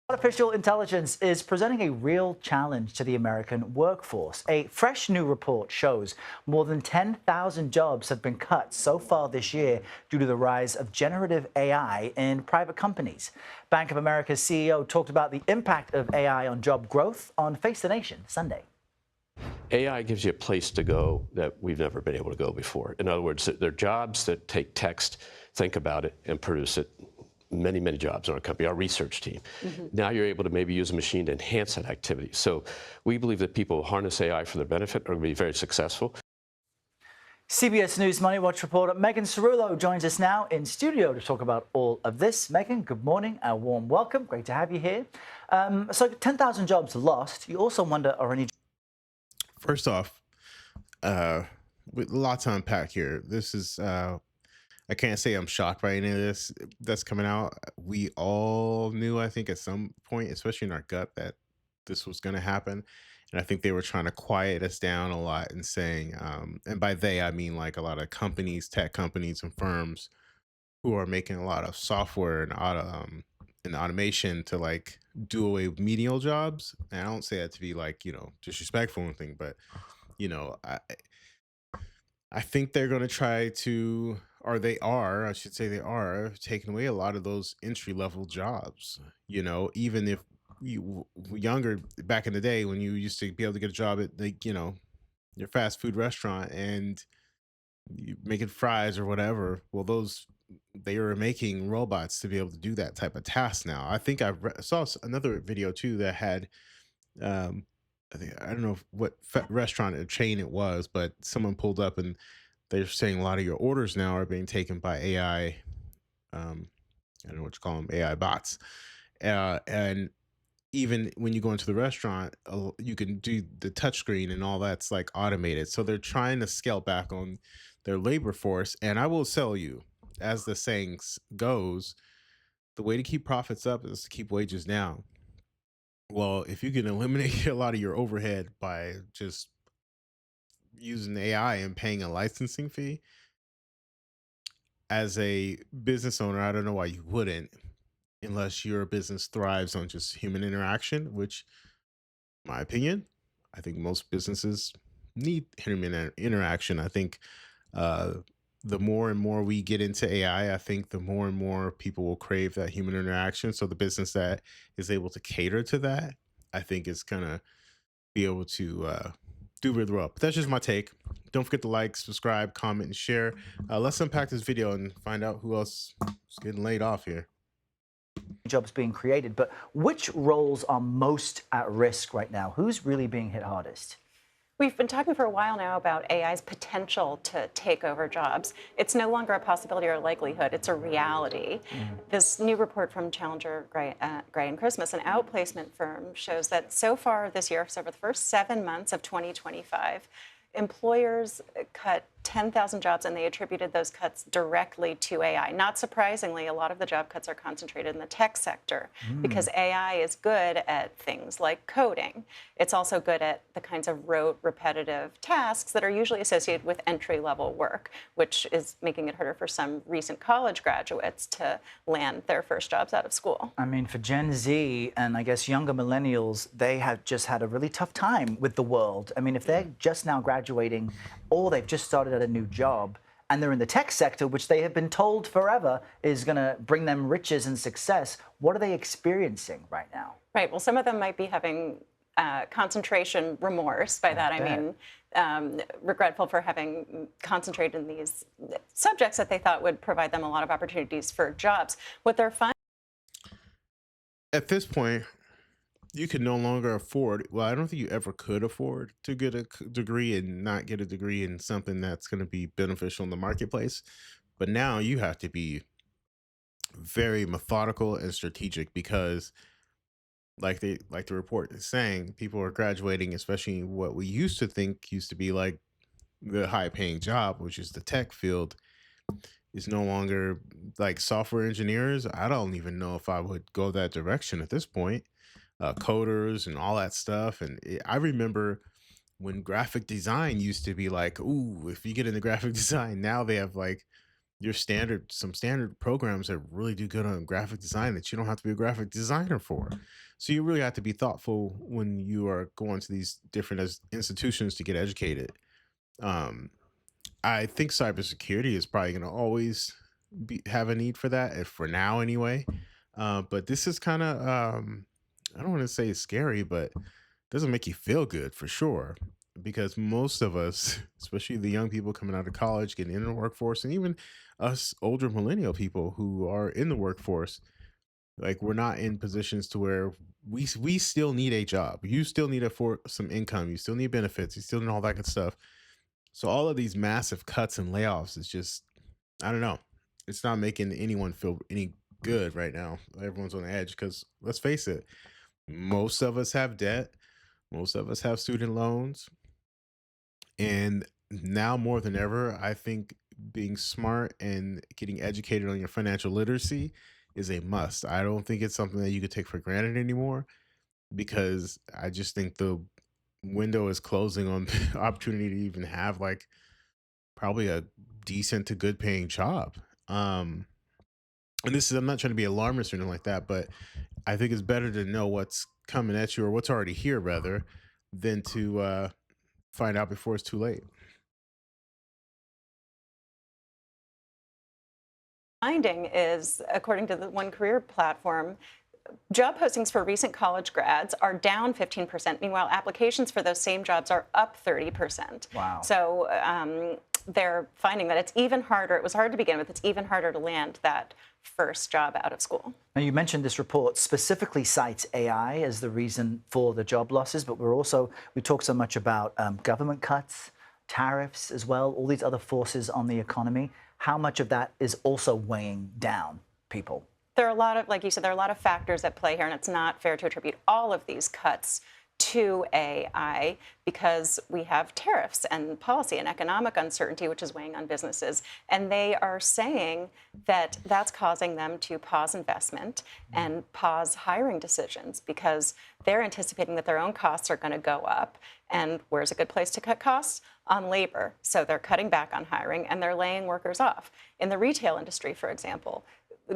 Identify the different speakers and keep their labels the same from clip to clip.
Speaker 1: Artificial intelligence is presenting a real challenge to the American workforce. A fresh new report shows more than 10,000 jobs have been cut so far this year due to the rise of generative AI in private companies. Bank of America's CEO talked about the impact of AI on job growth on Face the Nation Sunday.
Speaker 2: AI gives you a place to go that we've never been able to go before. In other words, there are jobs that take text, think about it, and produce it. Many jobs in our company, our research team. Now you're able to maybe use a machine to enhance that activity. So we believe that people who harness AI for their benefit are going to be very successful.
Speaker 1: CBS News Money Watch reporter Megan Cerullo joins us now in studio to talk about all of this. Megan, good morning. A warm welcome. Great to have you here. So 10,000 jobs lost. You also wonder, are any...
Speaker 3: First off, with a lot to unpack here. This is I can't say I'm shocked by any of this that's coming out. We all knew, I think, at some point, especially in our gut, that this was going to happen. And I think they were trying to quiet us down a lot and saying, and by they, I mean like a lot of companies, tech companies and firms who are making a lot of software and automation to like do away with menial jobs. And I don't say that to be like, disrespectful or anything, but you know, I, I think they're going to try to, or they are, I should say they are, taking away a lot of those entry level jobs. Even if you were younger back in the day when you used to be able to get a job at your fast food restaurant and you making fries or whatever. Well, those they are making robots to be able to do that type of task now. I think saw another video too that had um, I don't know what restaurant or chain it was, but someone pulled up and they're saying a lot of your orders now are being taken by AI. Um, I don't know what you call them, AI bots. And even when you go into the restaurant, you can do the touchscreen and all that's like automated. So they're trying to scale back on their labor force. And I will tell you, as the saying goes, the way to keep profits up is to keep wages down. Well, if you can eliminate a lot of your overhead by just using AI and paying a licensing fee, as a business owner, I don't know why you wouldn't, unless your business thrives on just human interaction, which, my opinion, I think most businesses need human interaction. I think uh, the more and more we get into AI, I think the more and more people will crave that human interaction. So the business that is able to cater to that, I think is gonna be able to do really well. But that's just my take. Don't forget to like, subscribe, comment, and share. Let's unpack this video and find out who else is getting laid off here.
Speaker 1: jobs being created, but which roles are most at risk right now? Who's really being hit hardest?
Speaker 4: We've been talking for a while now about AI's potential to take over jobs. It's no longer a possibility or a likelihood, it's a reality. This new report from Challenger Gray and Christmas, an outplacement firm, shows that so far this year, so for the first 7 months of 2025, employers cut 10,000 jobs, and they attributed those cuts directly to AI. Not surprisingly, a lot of the job cuts are concentrated in the tech sector because AI is good at things like coding. It's also good at the kinds of rote, repetitive tasks that are usually associated with entry-level work, which is making it harder for some recent college graduates to land their first jobs out of school.
Speaker 1: I mean, for Gen Z and I guess younger millennials, they have just had a really tough time with the world. I mean, if they're just now graduating or they've just started at a new job and they're in the tech sector, which they have been told forever is going to bring them riches and success, what are they experiencing right now?
Speaker 4: Right. Well, some of them might be having concentration remorse. By that, I mean regretful for having concentrated in these subjects that they thought would provide them a lot of opportunities for jobs. What they're finding
Speaker 3: At this point, you can no longer afford. Well, I don't think you ever could afford to get a degree and not get a degree in something that's going to be beneficial in the marketplace. But now you have to be very methodical and strategic because like the report is saying, people are graduating, especially what we used to think used to be like the high paying job, which is the tech field, is no longer like software engineers. I don't even know if I would go that direction at this point. Coders and all that stuff. And I remember when graphic design used to be like, ooh, if you get into graphic design, now they have like some standard programs that really do good on graphic design that you don't have to be a graphic designer for. So you really have to be thoughtful when you are going to these different institutions to get educated. Um, I think cybersecurity is probably going to always have a need for that, if for now anyway. But this is kind of, I don't want to say it's scary, but doesn't make you feel good for sure. Because most of us, especially the young people coming out of college, getting into the workforce, and even us older millennial people who are in the workforce, like we're not in positions to where we still need a job. You still need for some income. You still need benefits. You still need all that good stuff. So all of these massive cuts and layoffs is just, I don't know. It's not making anyone feel any good right now. Everyone's on the edge because let's face it, most of us have debt. Most of us have student loans. And now more than ever, I think being smart and getting educated on your financial literacy is a must. I don't think it's something that you could take for granted anymore because I just think the window is closing on opportunity to even have like probably a decent to good paying job. Um, and this is, I'm not trying to be alarmist or anything like that, but I think it's better to know what's coming at you or what's already here rather than to find out before it's too late.
Speaker 4: Finding is, according to the One Career platform, job postings for recent college grads are down 15%. Meanwhile, applications for those same jobs are up 30%.
Speaker 1: Wow.
Speaker 4: So they're finding that it's even harder. It was hard to begin with. It's even harder to land that first job out of school.
Speaker 1: Now, you mentioned this report specifically cites AI as the reason for the job losses, but we talk so much about government cuts, tariffs as well, all these other forces on the economy. How much of that is also weighing down people?
Speaker 4: There are a lot of, like you said, there are a lot of factors at play here, and it's not fair to attribute all of these cuts to AI because we have tariffs and policy and economic uncertainty, which is weighing on businesses. And they are saying that that's causing them to pause investment and pause hiring decisions because they're anticipating that their own costs are going to go up. And where's a good place to cut costs? On labor. So they're cutting back on hiring and they're laying workers off. In the retail industry, for example,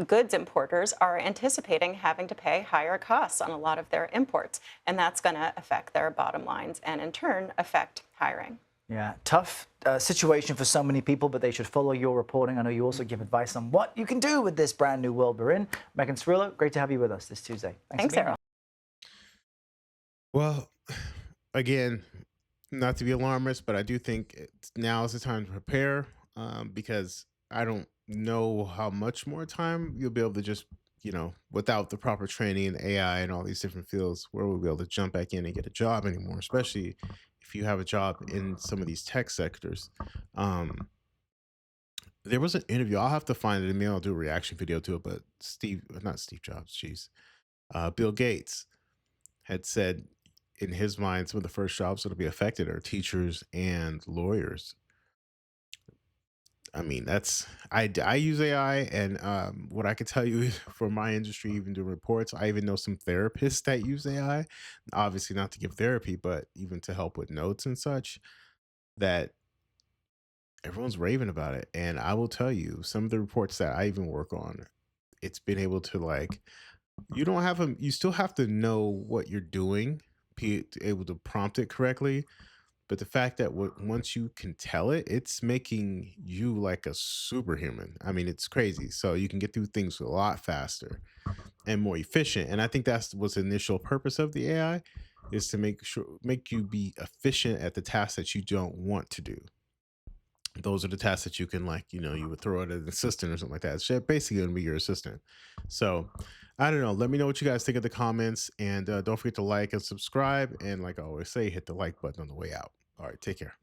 Speaker 4: goods importers are anticipating having to pay higher costs on a lot of their imports, and that's going to affect their bottom lines and in turn affect hiring.
Speaker 1: Yeah, tough situation for so many people, but they should follow your reporting. I know you also give advice on what you can do with this brand new world we're in. Megan Cirillo, great to have you with us this Tuesday.
Speaker 4: Thanks, Sarah.
Speaker 3: Well, again, not to be alarmist, but I do think now is the time to prepare because I don't know how much more time you'll be able to just, without the proper training in AI and all these different fields, where we'll be able to jump back in and get a job anymore, especially if you have a job in some of these tech sectors. There was an interview. I'll have to find it and maybe I'll do a reaction video to it. But not Steve Jobs, jeez, Bill Gates had said in his mind some of the first jobs that'll be affected are teachers and lawyers. I mean, I use AI, and what I could tell you is for my industry, even doing reports, I even know some therapists that use AI. Obviously, not to give therapy, but even to help with notes and such. That everyone's raving about it, and I will tell you, some of the reports that I even work on, it's been able to like, you still have to know what you're doing, be able to prompt it correctly. But the fact that once you can tell it, it's making you like a superhuman. I mean, it's crazy. So you can get through things a lot faster and more efficient. And I think that's what's the initial purpose of the AI is to make you be efficient at the tasks that you don't want to do. Those are the tasks that you can you would throw at an assistant or something like that. It's basically going to be your assistant. So I don't know. Let me know what you guys think in the comments, and don't forget to like and subscribe. And like I always say, hit the like button on the way out. All right, take care.